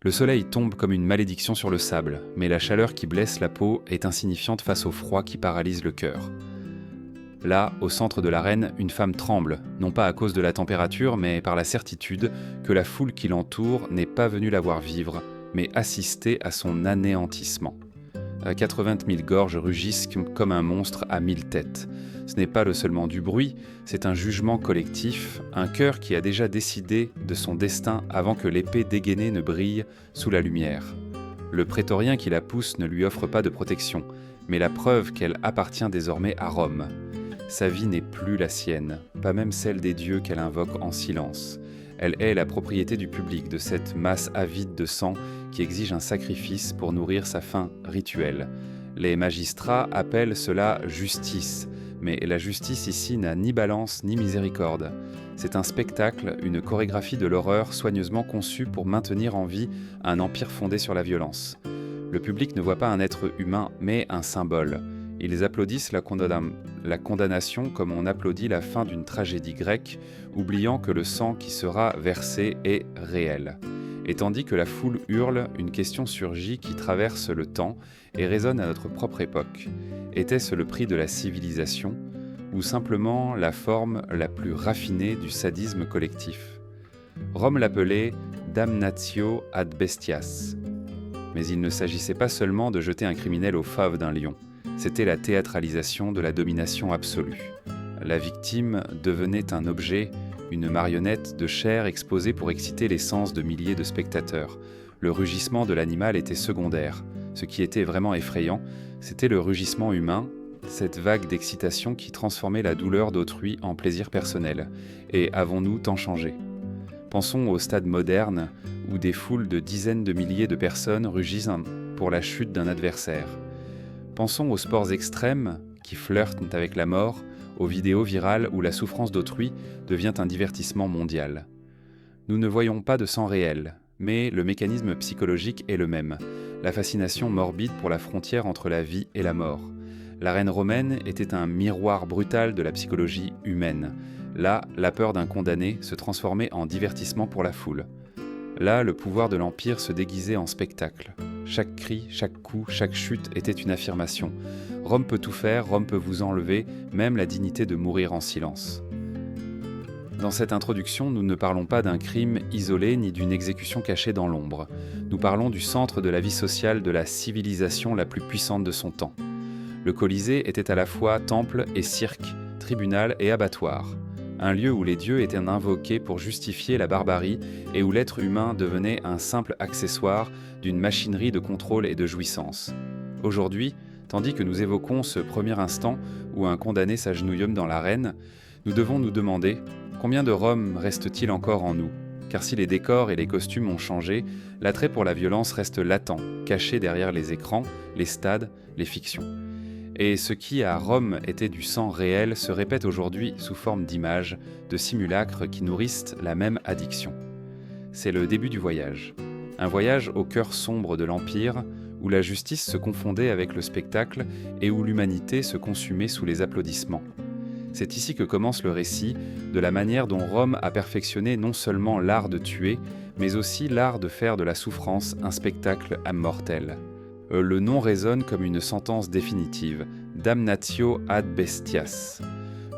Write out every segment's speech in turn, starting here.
Le soleil tombe comme une malédiction sur le sable, mais la chaleur qui blesse la peau est insignifiante face au froid qui paralyse le cœur. Là, au centre de l'arène, une femme tremble, non pas à cause de la température, mais par la certitude que la foule qui l'entoure n'est pas venue la voir vivre, mais assister à son anéantissement. 80 000 gorges rugissent comme un monstre à 1000 têtes. Ce n'est pas le seulement du bruit, c'est un jugement collectif, un cœur qui a déjà décidé de son destin avant que l'épée dégainée ne brille sous la lumière. Le prétorien qui la pousse ne lui offre pas de protection, mais la preuve qu'elle appartient désormais à Rome. Sa vie n'est plus la sienne, pas même celle des dieux qu'elle invoque en silence. Elle est la propriété du public, de cette masse avide de sang qui exige un sacrifice pour nourrir sa faim rituelle. Les magistrats appellent cela justice, mais la justice ici n'a ni balance ni miséricorde. C'est un spectacle, une chorégraphie de l'horreur soigneusement conçue pour maintenir en vie un empire fondé sur la violence. Le public ne voit pas un être humain, mais un symbole. Ils applaudissent la condamnation comme on applaudit la fin d'une tragédie grecque, oubliant que le sang qui sera versé est réel. Et tandis que la foule hurle, une question surgit qui traverse le temps et résonne à notre propre époque. Était-ce le prix de la civilisation, ou simplement la forme la plus raffinée du sadisme collectif ? Rome l'appelait « damnatio ad bestias ». Mais il ne s'agissait pas seulement de jeter un criminel aux faves d'un lion. C'était la théâtralisation de la domination absolue. La victime devenait un objet, une marionnette de chair exposée pour exciter les sens de milliers de spectateurs. Le rugissement de l'animal était secondaire. Ce qui était vraiment effrayant, c'était le rugissement humain, cette vague d'excitation qui transformait la douleur d'autrui en plaisir personnel. Et avons-nous tant changé ? Pensons au stade moderne, où des foules de dizaines de milliers de personnes rugissent pour la chute d'un adversaire. Pensons aux sports extrêmes qui flirtent avec la mort, aux vidéos virales où la souffrance d'autrui devient un divertissement mondial. Nous ne voyons pas de sang réel, mais le mécanisme psychologique est le même, la fascination morbide pour la frontière entre la vie et la mort. L'arène romaine était un miroir brutal de la psychologie humaine. Là, la peur d'un condamné se transformait en divertissement pour la foule. Là, le pouvoir de l'Empire se déguisait en spectacle. Chaque cri, chaque coup, chaque chute était une affirmation. Rome peut tout faire, Rome peut vous enlever, même la dignité de mourir en silence. Dans cette introduction, nous ne parlons pas d'un crime isolé ni d'une exécution cachée dans l'ombre. Nous parlons du centre de la vie sociale de la civilisation la plus puissante de son temps. Le Colisée était à la fois temple et cirque, tribunal et abattoir. Un lieu où les dieux étaient invoqués pour justifier la barbarie et où l'être humain devenait un simple accessoire d'une machinerie de contrôle et de jouissance. Aujourd'hui, tandis que nous évoquons ce premier instant où un condamné s'agenouille dans l'arène, nous devons nous demander combien de Rome reste-t-il encore en nous ? Car si les décors et les costumes ont changé, l'attrait pour la violence reste latent, caché derrière les écrans, les stades, les fictions. Et ce qui, à Rome, était du sang réel se répète aujourd'hui sous forme d'images, de simulacres qui nourrissent la même addiction. C'est le début du voyage. Un voyage au cœur sombre de l'Empire, où la justice se confondait avec le spectacle et où l'humanité se consumait sous les applaudissements. C'est ici que commence le récit de la manière dont Rome a perfectionné non seulement l'art de tuer, mais aussi l'art de faire de la souffrance un spectacle immortel. Le nom résonne comme une sentence définitive, « damnatio ad bestias ».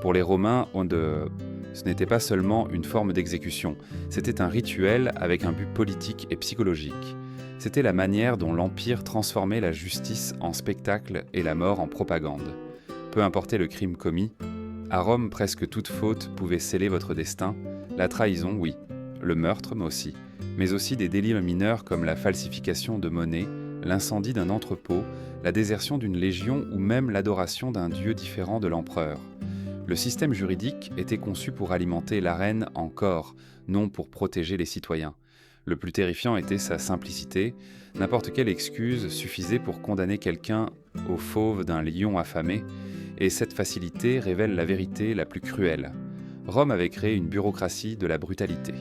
Pour les Romains, ce n'était pas seulement une forme d'exécution, c'était un rituel avec un but politique et psychologique. C'était la manière dont l'Empire transformait la justice en spectacle et la mort en propagande. Peu importait le crime commis, à Rome presque toute faute pouvait sceller votre destin, la trahison, oui, le meurtre, mais aussi des délits mineurs comme la falsification de monnaie, l'incendie d'un entrepôt, la désertion d'une légion ou même l'adoration d'un dieu différent de l'empereur. Le système juridique était conçu pour alimenter l'arène en corps, non pour protéger les citoyens. Le plus terrifiant était sa simplicité. N'importe quelle excuse suffisait pour condamner quelqu'un au fauve d'un lion affamé, et cette facilité révèle la vérité la plus cruelle. Rome avait créé une bureaucratie de la brutalité.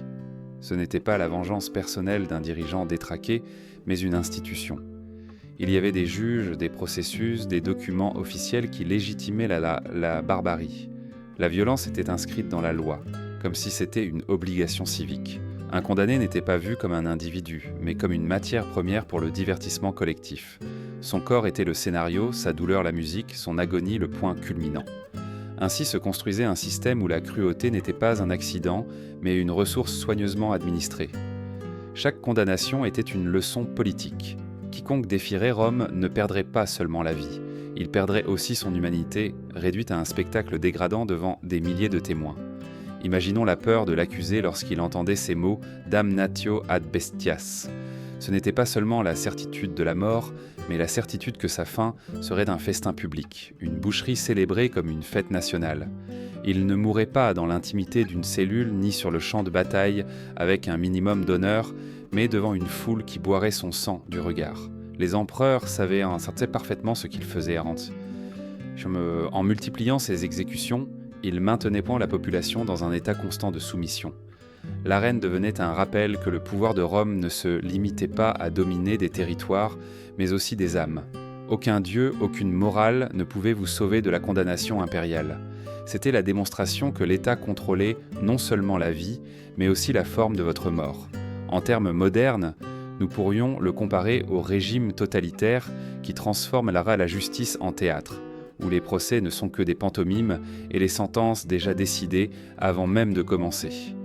Ce n'était pas la vengeance personnelle d'un dirigeant détraqué, mais une institution. Il y avait des juges, des processus, des documents officiels qui légitimaient la barbarie. La violence était inscrite dans la loi, comme si c'était une obligation civique. Un condamné n'était pas vu comme un individu, mais comme une matière première pour le divertissement collectif. Son corps était le scénario, sa douleur la musique, son agonie le point culminant. Ainsi se construisait un système où la cruauté n'était pas un accident, mais une ressource soigneusement administrée. Chaque condamnation était une leçon politique. Quiconque défierait Rome ne perdrait pas seulement la vie, il perdrait aussi son humanité, réduite à un spectacle dégradant devant des milliers de témoins. Imaginons la peur de l'accusé lorsqu'il entendait ces mots « damnatio ad bestias ». Ce n'était pas seulement la certitude de la mort, mais la certitude que sa fin serait un festin public, une boucherie célébrée comme une fête nationale. Il ne mourrait pas dans l'intimité d'une cellule ni sur le champ de bataille avec un minimum d'honneur, mais devant une foule qui boirait son sang du regard. Les empereurs savaient parfaitement ce qu'ils faisaient. En multipliant ces exécutions, ils maintenaient point la population dans un état constant de soumission. L'arène devenait un rappel que le pouvoir de Rome ne se limitait pas à dominer des territoires, mais aussi des âmes. Aucun dieu, aucune morale ne pouvait vous sauver de la condamnation impériale. C'était la démonstration que l'État contrôlait non seulement la vie, mais aussi la forme de votre mort. En termes modernes, nous pourrions le comparer au régime totalitaire qui transforme la justice en théâtre, où les procès ne sont que des pantomimes et les sentences déjà décidées avant même de commencer.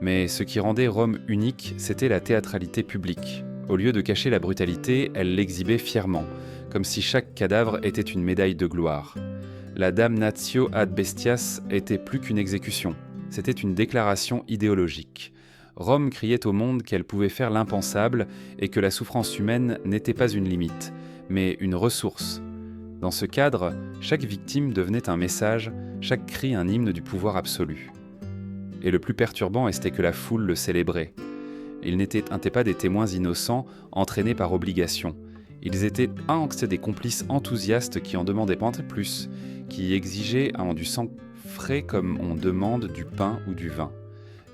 Mais ce qui rendait Rome unique, c'était la théâtralité publique. Au lieu de cacher la brutalité, elle l'exhibait fièrement, comme si chaque cadavre était une médaille de gloire. La damnatio ad bestias était plus qu'une exécution, c'était une déclaration idéologique. Rome criait au monde qu'elle pouvait faire l'impensable et que la souffrance humaine n'était pas une limite, mais une ressource. Dans ce cadre, chaque victime devenait un message, chaque cri un hymne du pouvoir absolu. Et le plus perturbant était que la foule le célébrait. Ils n'étaient pas des témoins innocents entraînés par obligation. Ils étaient des complices enthousiastes qui en demandaient pas plus, qui exigeaient du sang frais comme on demande du pain ou du vin.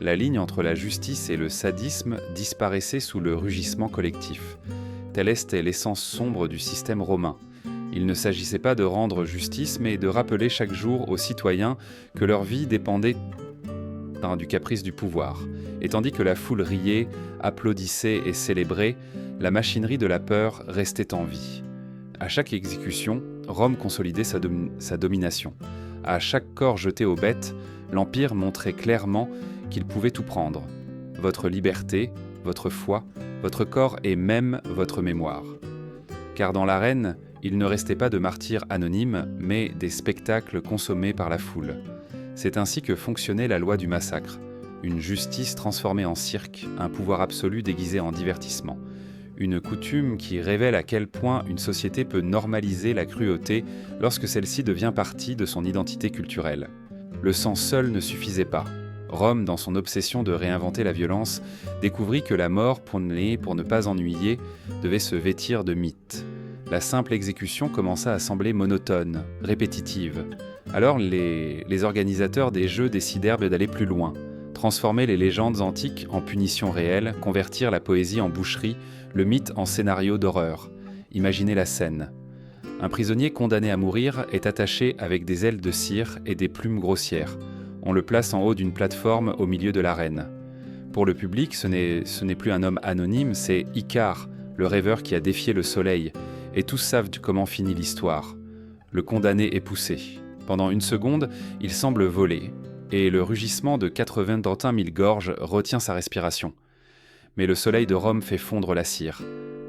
La ligne entre la justice et le sadisme disparaissait sous le rugissement collectif. Telle était l'essence sombre du système romain. Il ne s'agissait pas de rendre justice, mais de rappeler chaque jour aux citoyens que leur vie dépendait du caprice du pouvoir. Et tandis que la foule riait, applaudissait et célébrait, la machinerie de la peur restait en vie. À chaque exécution, Rome consolidait sa domination. À chaque corps jeté aux bêtes, l'Empire montrait clairement qu'il pouvait tout prendre. Votre liberté, votre foi, votre corps et même votre mémoire. Car dans l'arène, il ne restait pas de martyrs anonymes, mais des spectacles consommés par la foule. C'est ainsi que fonctionnait la loi du massacre. Une justice transformée en cirque, un pouvoir absolu déguisé en divertissement. Une coutume qui révèle à quel point une société peut normaliser la cruauté lorsque celle-ci devient partie de son identité culturelle. Le sang seul ne suffisait pas. Rome, dans son obsession de réinventer la violence, découvrit que la mort, pour ne pas ennuyer, devait se vêtir de mythe. La simple exécution commença à sembler monotone, répétitive. Alors les organisateurs des jeux décidèrent d'aller plus loin, transformer les légendes antiques en punitions réelles, convertir la poésie en boucherie, le mythe en scénario d'horreur. Imaginez la scène. Un prisonnier condamné à mourir est attaché avec des ailes de cire et des plumes grossières. On le place en haut d'une plateforme au milieu de l'arène. Pour le public, ce n'est plus un homme anonyme, c'est Icare, le rêveur qui a défié le soleil, et tous savent comment finit l'histoire. Le condamné est poussé. Pendant une seconde, il semble voler, et le rugissement de 81 000 gorges retient sa respiration. Mais le soleil de Rome fait fondre la cire.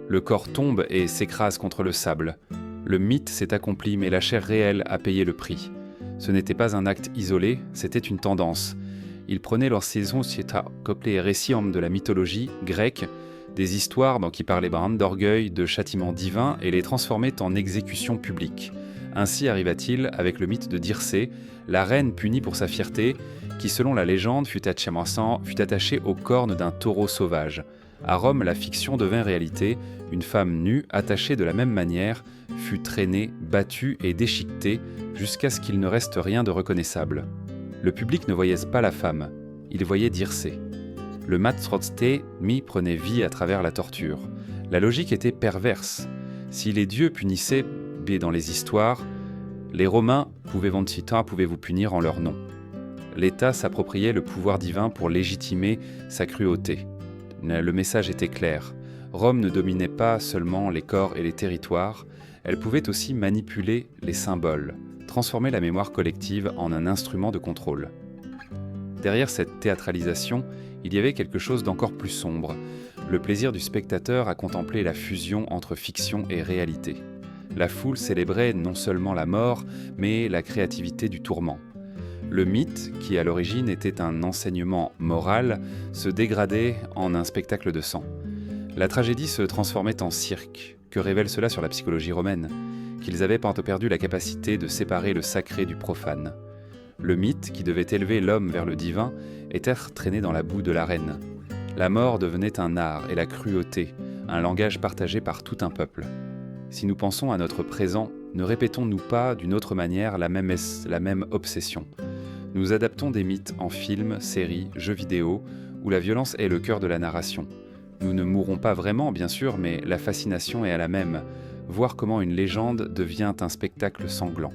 Le corps tombe et s'écrase contre le sable. Le mythe s'est accompli, mais la chair réelle a payé le prix. Ce n'était pas un acte isolé, c'était une tendance. Ils prenaient leur saison les récits de la mythologie grecque, des histoires qui parlaient d'orgueil, de châtiment divin, et les transformaient en exécution publique. Ainsi arriva-t-il avec le mythe de Dircée, la reine punie pour sa fierté, qui selon la légende fut attachée aux cornes d'un taureau sauvage. À Rome, la fiction devint réalité, une femme nue, attachée de la même manière, fut traînée, battue et déchiquetée, jusqu'à ce qu'il ne reste rien de reconnaissable. Le public ne voyait pas la femme, il voyait Dircée. Le matsrotsté prenait vie à travers la torture. La logique était perverse. Si les dieux punissaient dans les histoires, les Romains pouvaient vous punir en leur nom. L'État s'appropriait le pouvoir divin pour légitimer sa cruauté. Le message était clair. Rome ne dominait pas seulement les corps et les territoires, elle pouvait aussi manipuler les symboles, transformer la mémoire collective en un instrument de contrôle. Derrière cette théâtralisation, il y avait quelque chose d'encore plus sombre, le plaisir du spectateur à contempler la fusion entre fiction et réalité. La foule célébrait non seulement la mort, mais la créativité du tourment. Le mythe, qui à l'origine était un enseignement moral, se dégradait en un spectacle de sang. La tragédie se transformait en cirque. Que révèle cela sur la psychologie romaine ? Qu'ils avaient perdu la capacité de séparer le sacré du profane. Le mythe, qui devait élever l'homme vers le divin, était traîné dans la boue de l'arène. La mort devenait un art et la cruauté, un langage partagé par tout un peuple. Si nous pensons à notre présent, ne répétons-nous pas d'une autre manière la même obsession ? Nous adaptons des mythes en films, séries, jeux vidéo, où la violence est le cœur de la narration. Nous ne mourrons pas vraiment, bien sûr, mais la fascination est à la même. Voir comment une légende devient un spectacle sanglant.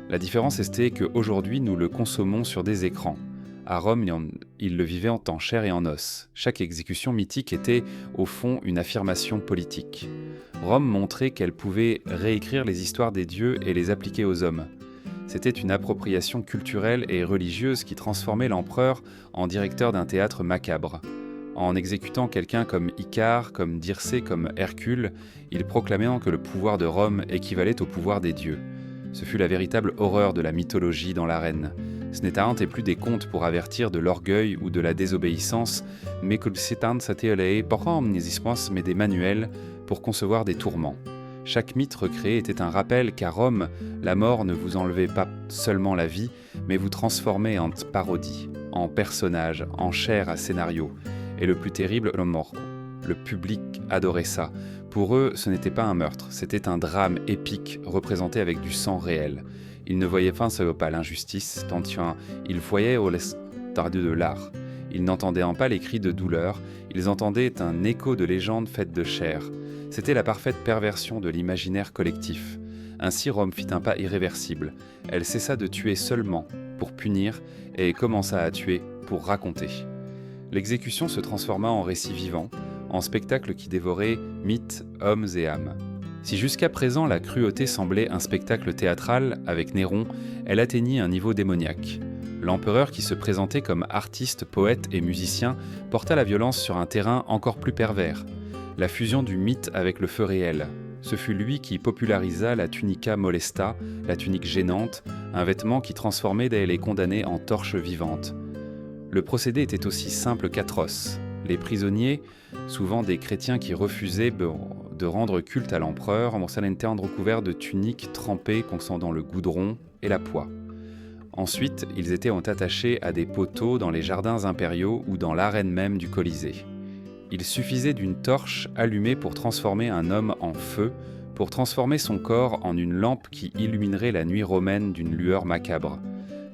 La différence était qu'aujourd'hui, nous le consommons sur des écrans. À Rome, ils le vivaient en temps, chair et en os. Chaque exécution mythique était, au fond, une affirmation politique. Rome montrait qu'elle pouvait réécrire les histoires des dieux et les appliquer aux hommes. C'était une appropriation culturelle et religieuse qui transformait l'empereur en directeur d'un théâtre macabre. En exécutant quelqu'un comme Icare, comme Dircée, comme Hercule, il proclamait que le pouvoir de Rome équivalait au pouvoir des dieux. Ce fut la véritable horreur de la mythologie dans l'arène. Ce n'étaient plus des contes pour avertir de l'orgueil ou de la désobéissance, mais des manuels pour concevoir des tourments. Chaque mythe recréé était un rappel qu'à Rome, la mort ne vous enlevait pas seulement la vie, mais vous transformait en parodie, en personnage, en chair à scénario. Et le plus terrible, le mort. Le public adorait ça. Pour eux, ce n'était pas un meurtre, c'était un drame épique représenté avec du sang réel. Ils ne voyaient pas l'injustice, tant ils voyaient au l'estardu de l'art. Ils n'entendaient pas les cris de douleur, ils entendaient un écho de légendes faites de chair. C'était la parfaite perversion de l'imaginaire collectif. Ainsi Rome fit un pas irréversible. Elle cessa de tuer seulement pour punir et commença à tuer pour raconter. L'exécution se transforma en récit vivant, en spectacle qui dévorait mythes, hommes et âmes. Si jusqu'à présent la cruauté semblait un spectacle théâtral, avec Néron, elle atteignit un niveau démoniaque. L'empereur, qui se présentait comme artiste, poète et musicien, porta la violence sur un terrain encore plus pervers. La fusion du mythe avec le feu réel. Ce fut lui qui popularisa la tunica molesta, la tunique gênante, un vêtement qui transformait les condamnés en torches vivantes. Le procédé était aussi simple qu'atroce. Les prisonniers, souvent des chrétiens qui refusaient de rendre culte à l'empereur, étaient recouverts de tuniques trempées contenant le goudron et la poix. Ensuite, ils étaient attachés à des poteaux dans les jardins impériaux ou dans l'arène même du Colisée. Il suffisait d'une torche allumée pour transformer un homme en feu, pour transformer son corps en une lampe qui illuminerait la nuit romaine d'une lueur macabre.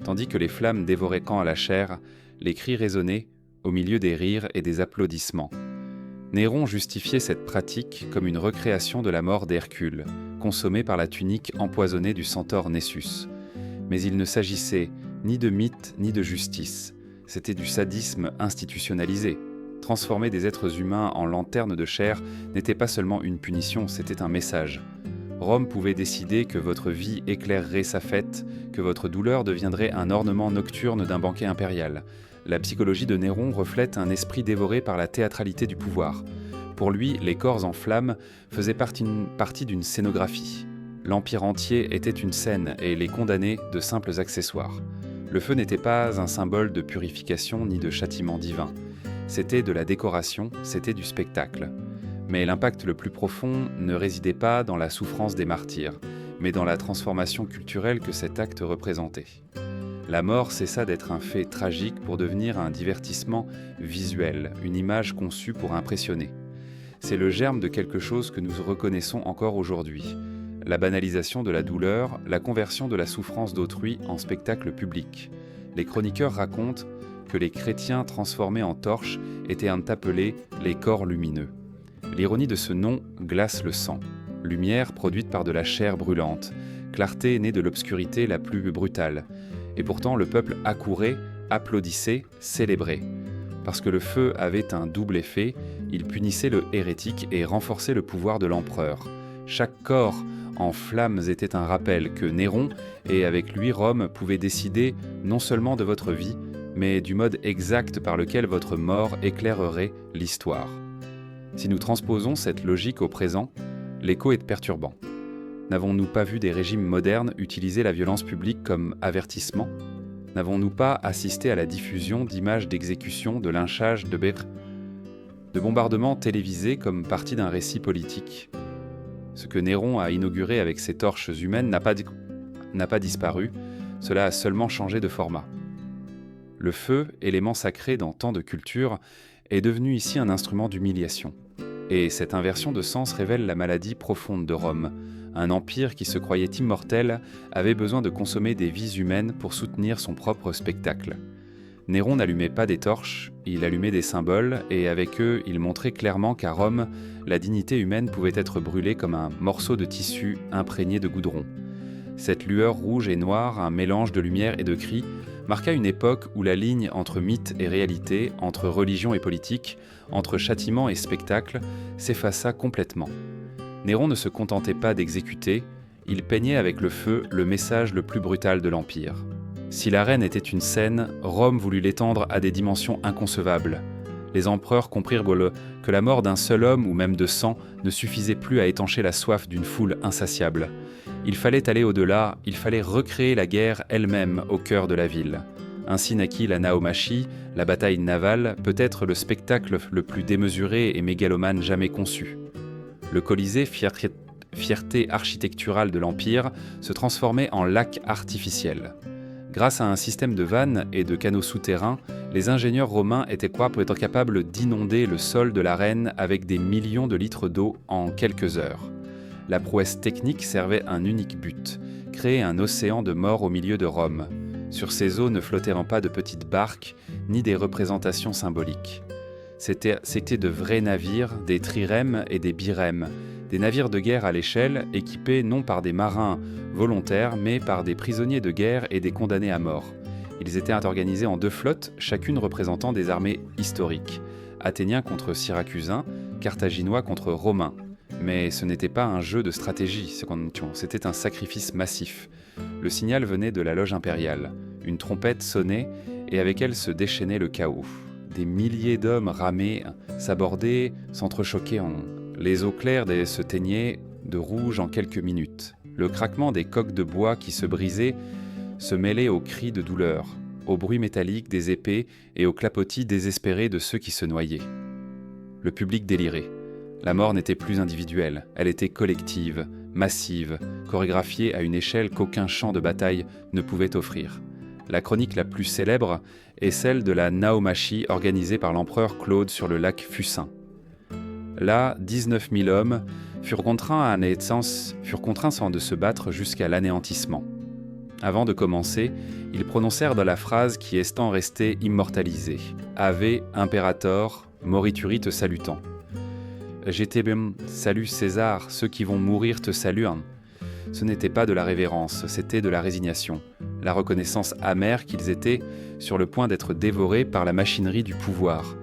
Tandis que les flammes dévoraient quand à la chair, les cris résonnaient au milieu des rires et des applaudissements. Néron justifiait cette pratique comme une recréation de la mort d'Hercule, consommée par la tunique empoisonnée du centaure Nessus. Mais il ne s'agissait ni de mythe ni de justice, c'était du sadisme institutionnalisé. Transformer des êtres humains en lanternes de chair n'était pas seulement une punition, c'était un message. Rome pouvait décider que votre vie éclairerait sa fête, que votre douleur deviendrait un ornement nocturne d'un banquet impérial. La psychologie de Néron reflète un esprit dévoré par la théâtralité du pouvoir. Pour lui, les corps en flammes faisaient partie d'une scénographie. L'empire entier était une scène et les condamnés de simples accessoires. Le feu n'était pas un symbole de purification ni de châtiment divin. C'était de la décoration, c'était du spectacle. Mais l'impact le plus profond ne résidait pas dans la souffrance des martyrs, mais dans la transformation culturelle que cet acte représentait. La mort cessa d'être un fait tragique pour devenir un divertissement visuel, une image conçue pour impressionner. C'est le germe de quelque chose que nous reconnaissons encore aujourd'hui. La banalisation de la douleur, la conversion de la souffrance d'autrui en spectacle public. Les chroniqueurs racontent que les chrétiens transformés en torches étaient appelés les corps lumineux. L'ironie de ce nom glace le sang. Lumière produite par de la chair brûlante, clarté née de l'obscurité la plus brutale. Et pourtant, le peuple accourait, applaudissait, célébrait. Parce que le feu avait un double effet, il punissait le hérétique et renforçait le pouvoir de l'empereur. Chaque corps en flammes était un rappel que Néron, et avec lui Rome, pouvait décider non seulement de votre vie, mais du mode exact par lequel votre mort éclairerait l'histoire. Si nous transposons cette logique au présent, l'écho est perturbant. N'avons-nous pas vu des régimes modernes utiliser la violence publique comme avertissement ? N'avons-nous pas assisté à la diffusion d'images d'exécution, de lynchage, de bombardements télévisés comme partie d'un récit politique ? Ce que Néron a inauguré avec ses torches humaines n'a pas disparu, cela a seulement changé de format. Le feu, élément sacré dans tant de cultures, est devenu ici un instrument d'humiliation. Et cette inversion de sens révèle la maladie profonde de Rome. Un empire qui se croyait immortel avait besoin de consommer des vies humaines pour soutenir son propre spectacle. Néron n'allumait pas des torches, il allumait des symboles, et avec eux, il montrait clairement qu'à Rome, la dignité humaine pouvait être brûlée comme un morceau de tissu imprégné de goudron. Cette lueur rouge et noire, un mélange de lumière et de cris, marqua une époque où la ligne entre mythe et réalité, entre religion et politique, entre châtiment et spectacle, s'effaça complètement. Néron ne se contentait pas d'exécuter, il peignait avec le feu le message le plus brutal de l'Empire. Si l'arène était une scène, Rome voulut l'étendre à des dimensions inconcevables. Les empereurs comprirent que la mort d'un seul homme ou même de 100 ne suffisait plus à étancher la soif d'une foule insatiable. Il fallait aller au-delà, il fallait recréer la guerre elle-même au cœur de la ville. Ainsi naquit la naumachie, la bataille navale, peut-être le spectacle le plus démesuré et mégalomane jamais conçu. Le Colisée, fierté architecturale de l'Empire, se transformait en lac artificiel. Grâce à un système de vannes et de canaux souterrains, les ingénieurs romains étaient pour être capables d'inonder le sol de l'arène avec des millions de litres d'eau en quelques heures. La prouesse technique servait un unique but, créer un océan de morts au milieu de Rome. Sur ces eaux ne flottaient pas de petites barques, ni des représentations symboliques. C'étaient de vrais navires, des trirèmes et des birèmes, des navires de guerre à l'échelle, équipés non par des marins volontaires, mais par des prisonniers de guerre et des condamnés à mort. Ils étaient organisés en 2 flottes, chacune représentant des armées historiques. Athéniens contre Syracusains, Carthaginois contre Romains. Mais ce n'était pas un jeu de stratégie, c'était un sacrifice massif. Le signal venait de la loge impériale. Une trompette sonnait, et avec elle se déchaînait le chaos. Des milliers d'hommes ramaient, s'abordaient, s'entrechoquaient. Les eaux claires se teignaient de rouge en quelques minutes. Le craquement des coques de bois qui se brisaient se mêlait aux cris de douleur, au bruit métallique des épées et aux clapotis désespérés de ceux qui se noyaient. Le public délirait. La mort n'était plus individuelle, elle était collective, massive, chorégraphiée à une échelle qu'aucun champ de bataille ne pouvait offrir. La chronique la plus célèbre est celle de la naumachie organisée par l'empereur Claude sur le lac Fucin. Là, 19 000 hommes furent contraints de se battre jusqu'à l'anéantissement. Avant de commencer, ils prononcèrent dans la phrase qui est restée immortalisée « Ave Imperator, morituri te salutant ». Salut César, ceux qui vont mourir te saluent. Ce n'était pas de la révérence, c'était de la résignation, la reconnaissance amère qu'ils étaient sur le point d'être dévorés par la machinerie du pouvoir.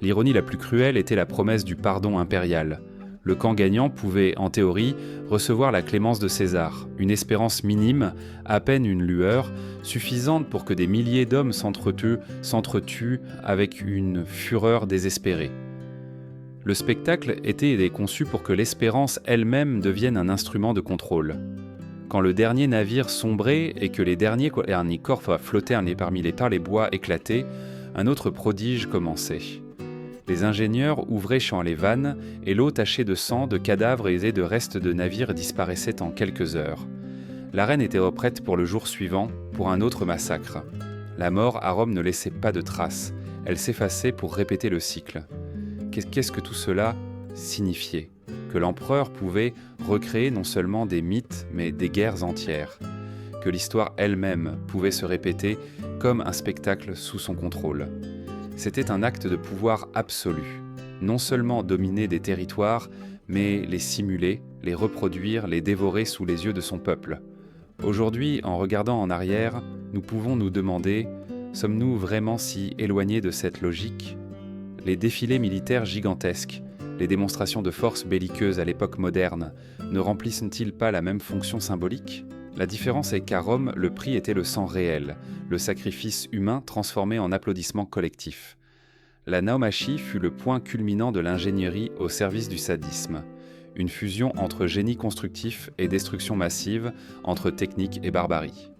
L'ironie la plus cruelle était la promesse du pardon impérial. Le camp gagnant pouvait, en théorie, recevoir la clémence de César, une espérance minime, à peine une lueur, suffisante pour que des milliers d'hommes s'entretuent avec une fureur désespérée. Le spectacle était conçu pour que l'espérance elle-même devienne un instrument de contrôle. Quand le dernier navire sombrait et que les derniers corps flottaient parmi les bois éclatés, un autre prodige commençait. Les ingénieurs ouvraient champs les vannes et l'eau tachée de sang, de cadavres et de restes de navires disparaissait en quelques heures. L'arène était prête pour le jour suivant, pour un autre massacre. La mort à Rome ne laissait pas de traces, elle s'effaçait pour répéter le cycle. Qu'est-ce que tout cela signifiait ? Que l'empereur pouvait recréer non seulement des mythes, mais des guerres entières. Que l'histoire elle-même pouvait se répéter comme un spectacle sous son contrôle. C'était un acte de pouvoir absolu. Non seulement dominer des territoires, mais les simuler, les reproduire, les dévorer sous les yeux de son peuple. Aujourd'hui, en regardant en arrière, nous pouvons nous demander, sommes-nous vraiment si éloignés de cette logique ? Les défilés militaires gigantesques, les démonstrations de force belliqueuses à l'époque moderne, ne remplissent-ils pas la même fonction symbolique ? La différence est qu'à Rome, le prix était le sang réel, le sacrifice humain transformé en applaudissement collectif. La naumachie fut le point culminant de l'ingénierie au service du sadisme, une fusion entre génie constructif et destruction massive, entre technique et barbarie.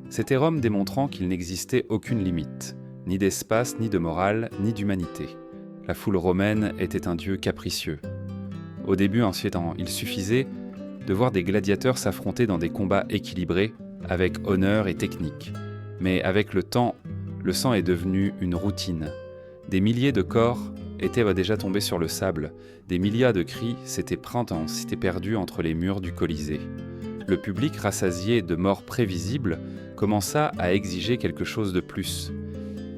C'était Rome démontrant qu'il n'existait aucune limite, ni d'espace, ni de morale, ni d'humanité. La foule romaine était un dieu capricieux. Au début, il suffisait de voir des gladiateurs s'affronter dans des combats équilibrés, avec honneur et technique. Mais avec le temps, le sang est devenu une routine. Des milliers de corps étaient déjà tombés sur le sable, des milliards de cris s'étaient perdus entre les murs du Colisée. Le public, rassasié de morts prévisibles, commença à exiger quelque chose de plus.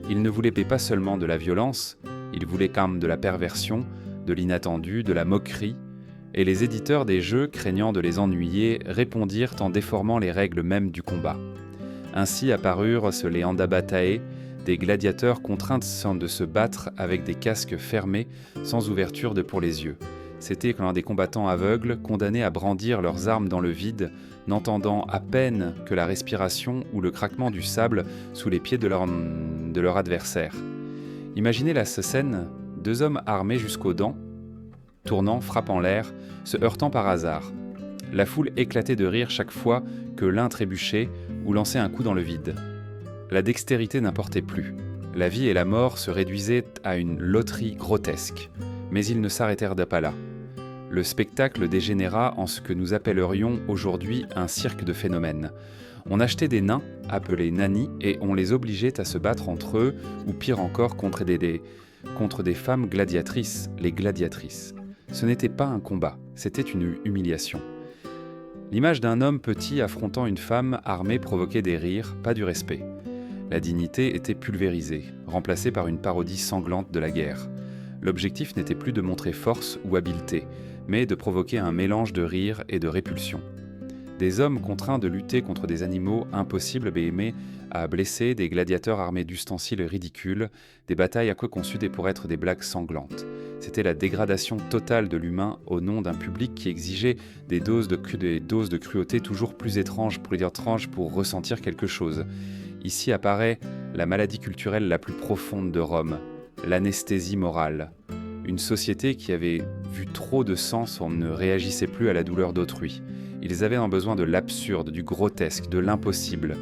Il ne voulait pas seulement de la violence, il voulait quand même de la perversion, de l'inattendu, de la moquerie, et les éditeurs des jeux, craignant de les ennuyer, répondirent en déformant les règles mêmes du combat. Ainsi apparurent les andabatae, des gladiateurs contraints de se battre avec des casques fermés, sans ouverture pour les yeux. C'étaient des combattants aveugles, condamnés à brandir leurs armes dans le vide, n'entendant à peine que la respiration ou le craquement du sable sous les pieds de leur adversaire. Imaginez la scène, 2 hommes armés jusqu'aux dents, tournant, frappant l'air, se heurtant par hasard. La foule éclatait de rire chaque fois que l'un trébuchait ou lançait un coup dans le vide. La dextérité n'importait plus. La vie et la mort se réduisaient à une loterie grotesque. Mais ils ne s'arrêtèrent pas là. Le spectacle dégénéra en ce que nous appellerions aujourd'hui un cirque de phénomènes. On achetait des nains, appelés nannies, et on les obligeait à se battre entre eux, ou pire encore, contre des femmes gladiatrices, les gladiatrices. Ce n'était pas un combat, c'était une humiliation. L'image d'un homme petit affrontant une femme armée provoquait des rires, pas du respect. La dignité était pulvérisée, remplacée par une parodie sanglante de la guerre. L'objectif n'était plus de montrer force ou habileté, mais de provoquer un mélange de rire et de répulsion. Des hommes contraints de lutter contre des animaux impossibles à blesser, des gladiateurs armés d'ustensiles ridicules, des batailles à quoi conçues pour être des blagues sanglantes. C'était la dégradation totale de l'humain au nom d'un public qui exigeait des doses de cruauté toujours plus étranges pour ressentir quelque chose. Ici apparaît la maladie culturelle la plus profonde de Rome, l'anesthésie morale. Une société qui avait vu trop de sang, on ne réagissait plus à la douleur d'autrui. Ils avaient un besoin de l'absurde, du grotesque, de l'impossible.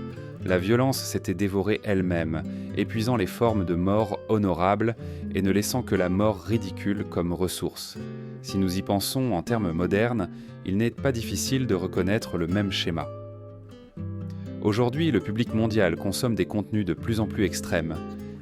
La violence s'était dévorée elle-même, épuisant les formes de mort honorables et ne laissant que la mort ridicule comme ressource. Si nous y pensons en termes modernes, il n'est pas difficile de reconnaître le même schéma. Aujourd'hui, le public mondial consomme des contenus de plus en plus extrêmes,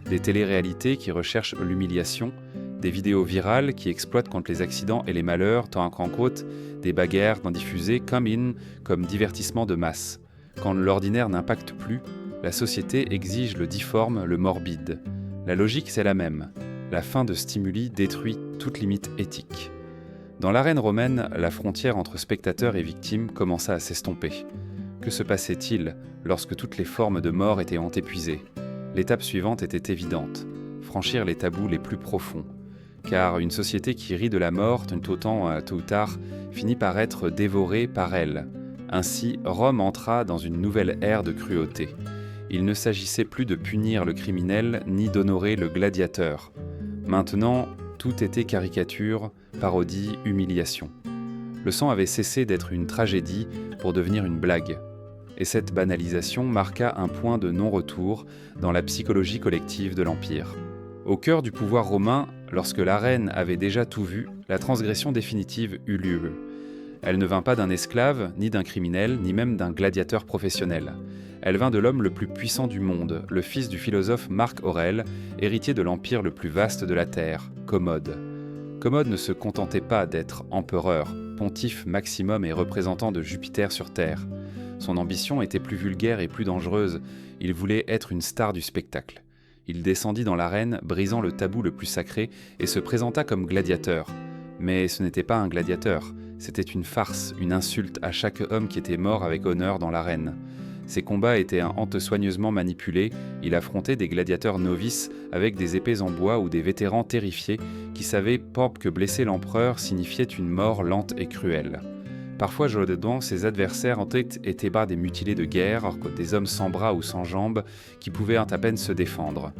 des téléréalités qui recherchent l'humiliation, des vidéos virales qui exploitent contre les accidents et les malheurs, tant qu'en côte, des bagarres diffusées comme divertissement de masse. Quand l'ordinaire n'impacte plus, la société exige le difforme, le morbide. La logique, c'est la même. La fin de stimuli détruit toute limite éthique. Dans l'arène romaine, la frontière entre spectateurs et victimes commença à s'estomper. Que se passait-il lorsque toutes les formes de mort étaient épuisées ? L'étape suivante était évidente, franchir les tabous les plus profonds. Car une société qui rit de la mort, tôt ou tard, finit par être dévorée par elle. Ainsi, Rome entra dans une nouvelle ère de cruauté. Il ne s'agissait plus de punir le criminel ni d'honorer le gladiateur. Maintenant, tout était caricature, parodie, humiliation. Le sang avait cessé d'être une tragédie pour devenir une blague. Et cette banalisation marqua un point de non-retour dans la psychologie collective de l'Empire. Au cœur du pouvoir romain, lorsque la reine avait déjà tout vu, la transgression définitive eut lieu. Elle ne vint pas d'un esclave, ni d'un criminel, ni même d'un gladiateur professionnel. Elle vint de l'homme le plus puissant du monde, le fils du philosophe Marc Aurèle, héritier de l'empire le plus vaste de la terre, Commode. Commode ne se contentait pas d'être empereur, pontife maximum et représentant de Jupiter sur terre. Son ambition était plus vulgaire et plus dangereuse, il voulait être une star du spectacle. Il descendit dans l'arène, brisant le tabou le plus sacré, et se présenta comme gladiateur. Mais ce n'était pas un gladiateur, c'était une farce, une insulte à chaque homme qui était mort avec honneur dans l'arène. Ses combats étaient soigneusement manipulés, il affrontait des gladiateurs novices avec des épées en bois ou des vétérans terrifiés qui savaient que blesser l'empereur signifiait une mort lente et cruelle. Parfois, dedans, ses adversaires étaient des mutilés de guerre, des hommes sans bras ou sans jambes qui pouvaient à peine se défendre.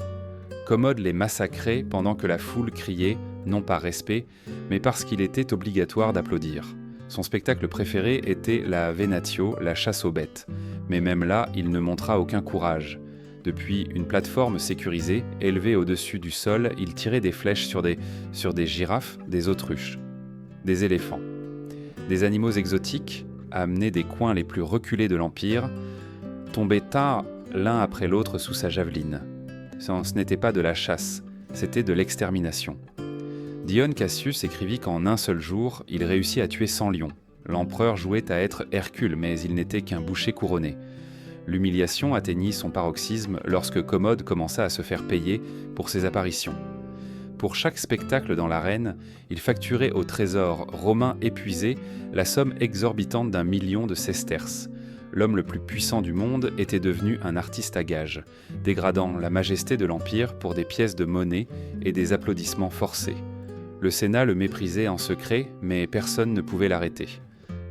Commode les massacrait pendant que la foule criait, non par respect, mais parce qu'il était obligatoire d'applaudir. Son spectacle préféré était la venatio, la chasse aux bêtes. Mais même là, il ne montra aucun courage. Depuis une plateforme sécurisée, élevée au-dessus du sol, il tirait des flèches sur des girafes, des autruches, des éléphants. Des animaux exotiques, amenés des coins les plus reculés de l'Empire, tombaient tard l'un après l'autre sous sa javeline. Ce n'était pas de la chasse, c'était de l'extermination. Dion Cassius écrivit qu'en un seul jour, il réussit à tuer 100 lions. L'empereur jouait à être Hercule, mais il n'était qu'un boucher couronné. L'humiliation atteignit son paroxysme lorsque Commode commença à se faire payer pour ses apparitions. Pour chaque spectacle dans l'arène, il facturait au trésor romain épuisé la somme exorbitante d'1 million de sesterces. L'homme le plus puissant du monde était devenu un artiste à gages, dégradant la majesté de l'Empire pour des pièces de monnaie et des applaudissements forcés. Le Sénat le méprisait en secret, mais personne ne pouvait l'arrêter.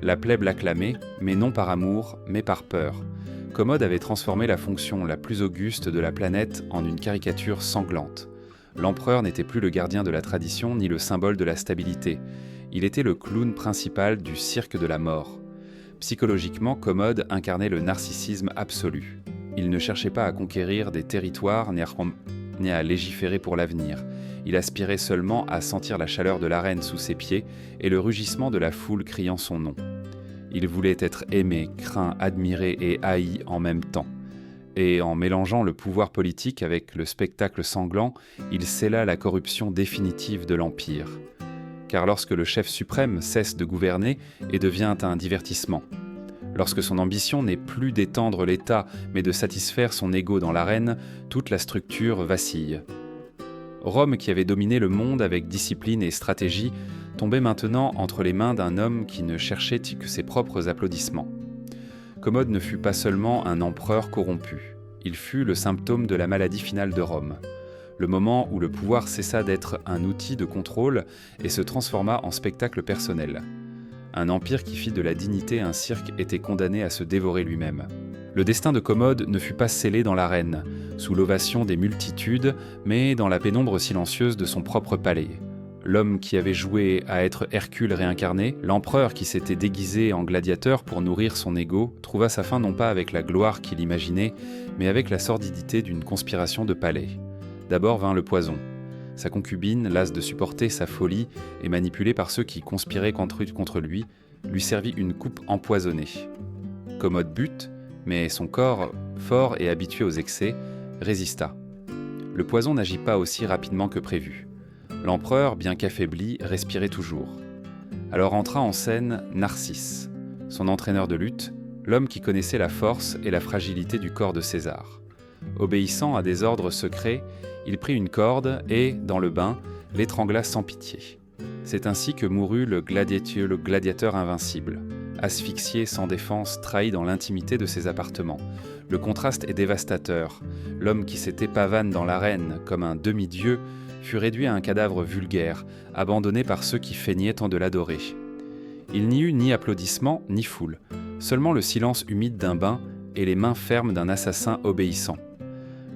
La plèbe l'acclamait, mais non par amour, mais par peur. Commode avait transformé la fonction la plus auguste de la planète en une caricature sanglante. L'empereur n'était plus le gardien de la tradition ni le symbole de la stabilité. Il était le clown principal du cirque de la mort. Psychologiquement, Commode incarnait le narcissisme absolu. Il ne cherchait pas à conquérir des territoires ni à légiférer pour l'avenir. Il aspirait seulement à sentir la chaleur de l'arène sous ses pieds et le rugissement de la foule criant son nom. Il voulait être aimé, craint, admiré et haï en même temps. Et en mélangeant le pouvoir politique avec le spectacle sanglant, il scella la corruption définitive de l'Empire. Car lorsque le chef suprême cesse de gouverner et devient un divertissement, lorsque son ambition n'est plus d'étendre l'État mais de satisfaire son ego dans l'arène, toute la structure vacille. Rome, qui avait dominé le monde avec discipline et stratégie, tombait maintenant entre les mains d'un homme qui ne cherchait que ses propres applaudissements. Commode ne fut pas seulement un empereur corrompu, il fut le symptôme de la maladie finale de Rome, le moment où le pouvoir cessa d'être un outil de contrôle et se transforma en spectacle personnel. Un empire qui fit de la dignité un cirque était condamné à se dévorer lui-même. Le destin de Commode ne fut pas scellé dans l'arène, sous l'ovation des multitudes, mais dans la pénombre silencieuse de son propre palais. L'homme qui avait joué à être Hercule réincarné, l'empereur qui s'était déguisé en gladiateur pour nourrir son ego, trouva sa fin non pas avec la gloire qu'il imaginait, mais avec la sordidité d'une conspiration de palais. D'abord vint le poison. Sa concubine, lasse de supporter sa folie et manipulée par ceux qui conspiraient contre lui, lui servit une coupe empoisonnée. Commode but, mais son corps, fort et habitué aux excès, résista. Le poison n'agit pas aussi rapidement que prévu. L'empereur, bien qu'affaibli, respirait toujours. Alors entra en scène Narcisse, son entraîneur de lutte, l'homme qui connaissait la force et la fragilité du corps de César. Obéissant à des ordres secrets, il prit une corde et, dans le bain, l'étrangla sans pitié. C'est ainsi que mourut le gladiateur invincible, asphyxié sans défense, trahi dans l'intimité de ses appartements. Le contraste est dévastateur. L'homme qui s'était pavane dans l'arène comme un demi-dieu fut réduit à un cadavre vulgaire, abandonné par ceux qui feignaient tant de l'adorer. Il n'y eut ni applaudissements ni foule, seulement le silence humide d'un bain et les mains fermes d'un assassin obéissant.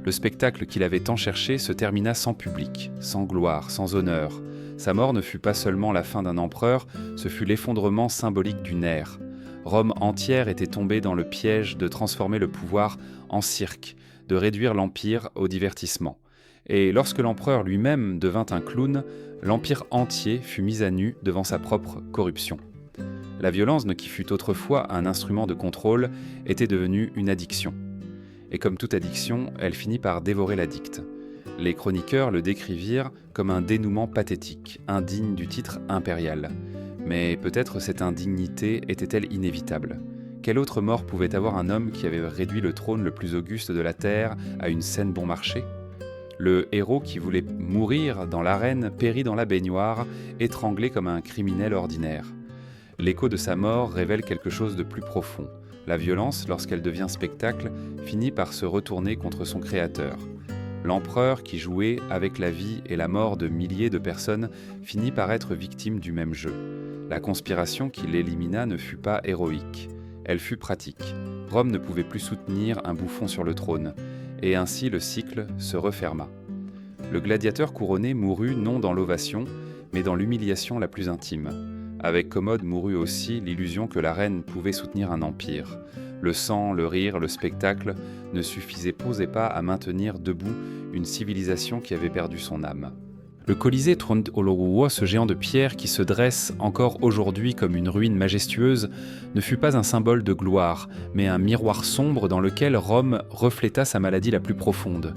Le spectacle qu'il avait tant cherché se termina sans public, sans gloire, sans honneur. Sa mort ne fut pas seulement la fin d'un empereur, ce fut l'effondrement symbolique d'une ère. Rome entière était tombée dans le piège de transformer le pouvoir en cirque, de réduire l'empire au divertissement. Et lorsque l'empereur lui-même devint un clown, l'empire entier fut mis à nu devant sa propre corruption. La violence, qui fut autrefois un instrument de contrôle, était devenue une addiction. Et comme toute addiction, elle finit par dévorer l'addict. Les chroniqueurs le décrivirent comme un dénouement pathétique, indigne du titre impérial. Mais peut-être cette indignité était-elle inévitable. Quelle autre mort pouvait avoir un homme qui avait réduit le trône le plus auguste de la terre à une scène bon marché ? Le héros qui voulait mourir dans l'arène périt dans la baignoire, étranglé comme un criminel ordinaire. L'écho de sa mort révèle quelque chose de plus profond. La violence, lorsqu'elle devient spectacle, finit par se retourner contre son créateur. L'empereur, qui jouait avec la vie et la mort de milliers de personnes, finit par être victime du même jeu. La conspiration qui l'élimina ne fut pas héroïque, elle fut pratique. Rome ne pouvait plus soutenir un bouffon sur le trône, et ainsi le cycle se referma. Le gladiateur couronné mourut non dans l'ovation, mais dans l'humiliation la plus intime. Avec Commode mourut aussi l'illusion que la reine pouvait soutenir un empire. Le sang, le rire, le spectacle ne posaient pas à maintenir debout une civilisation qui avait perdu son âme. Le Colisée Trondheim, ce géant de pierre qui se dresse encore aujourd'hui comme une ruine majestueuse, ne fut pas un symbole de gloire, mais un miroir sombre dans lequel Rome refléta sa maladie la plus profonde.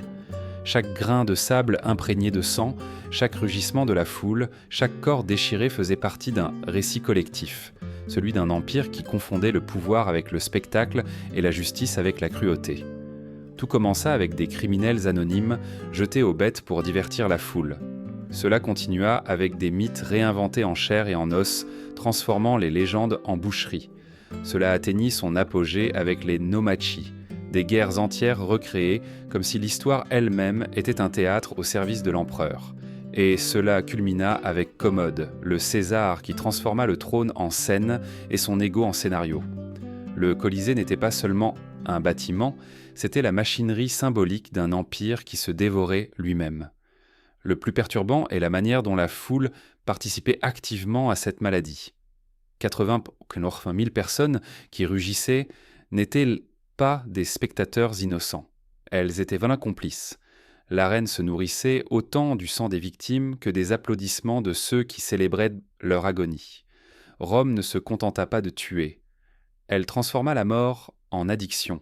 Chaque grain de sable imprégné de sang, chaque rugissement de la foule, chaque corps déchiré faisait partie d'un récit collectif, celui d'un empire qui confondait le pouvoir avec le spectacle et la justice avec la cruauté. Tout commença avec des criminels anonymes jetés aux bêtes pour divertir la foule. Cela continua avec des mythes réinventés en chair et en os, transformant les légendes en boucheries. Cela atteignit son apogée avec les Nomachi, des guerres entières recréées comme si l'histoire elle-même était un théâtre au service de l'empereur. Et cela culmina avec Commode, le César qui transforma le trône en scène et son ego en scénario. Le Colisée n'était pas seulement un bâtiment, c'était la machinerie symbolique d'un empire qui se dévorait lui-même. Le plus perturbant est la manière dont la foule participait activement à cette maladie. 80 000 personnes qui rugissaient n'étaient pas des spectateurs innocents. Elles étaient vraiment complices. La reine se nourrissait autant du sang des victimes que des applaudissements de ceux qui célébraient leur agonie. Rome ne se contenta pas de tuer. Elle transforma la mort en addiction,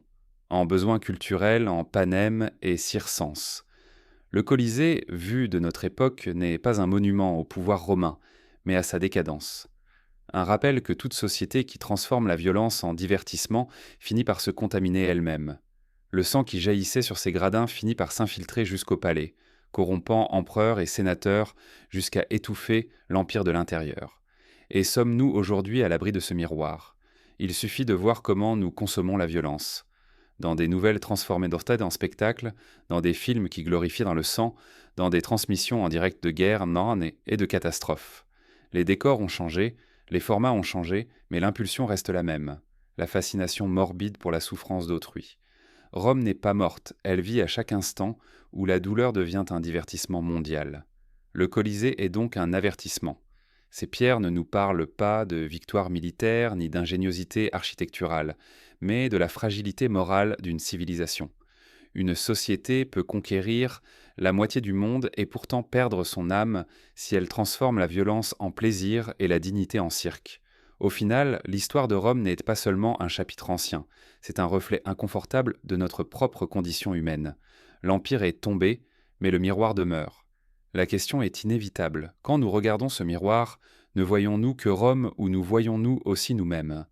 en besoin culturel, en panem et circense. Le Colisée, vu de notre époque, n'est pas un monument au pouvoir romain, mais à sa décadence. Un rappel que toute société qui transforme la violence en divertissement finit par se contaminer elle-même. Le sang qui jaillissait sur ses gradins finit par s'infiltrer jusqu'au palais, corrompant empereurs et sénateurs jusqu'à étouffer l'empire de l'intérieur. Et sommes-nous aujourd'hui à l'abri de ce miroir ? Il suffit de voir comment nous consommons la violence. Dans des nouvelles transformées d'Orstad en spectacle, dans des films qui glorifient dans le sang, dans des transmissions en direct de guerre, et de catastrophes. Les décors ont changé, les formats ont changé, mais l'impulsion reste la même, la fascination morbide pour la souffrance d'autrui. Rome n'est pas morte, elle vit à chaque instant où la douleur devient un divertissement mondial. Le Colisée est donc un avertissement. Ces pierres ne nous parlent pas de victoire militaire ni d'ingéniosité architecturale, mais de la fragilité morale d'une civilisation. Une société peut conquérir la moitié du monde et pourtant perdre son âme si elle transforme la violence en plaisir et la dignité en cirque. Au final, l'histoire de Rome n'est pas seulement un chapitre ancien, c'est un reflet inconfortable de notre propre condition humaine. L'Empire est tombé, mais le miroir demeure. La question est inévitable. Quand nous regardons ce miroir, ne voyons-nous que Rome ou nous voyons-nous aussi nous-mêmes ?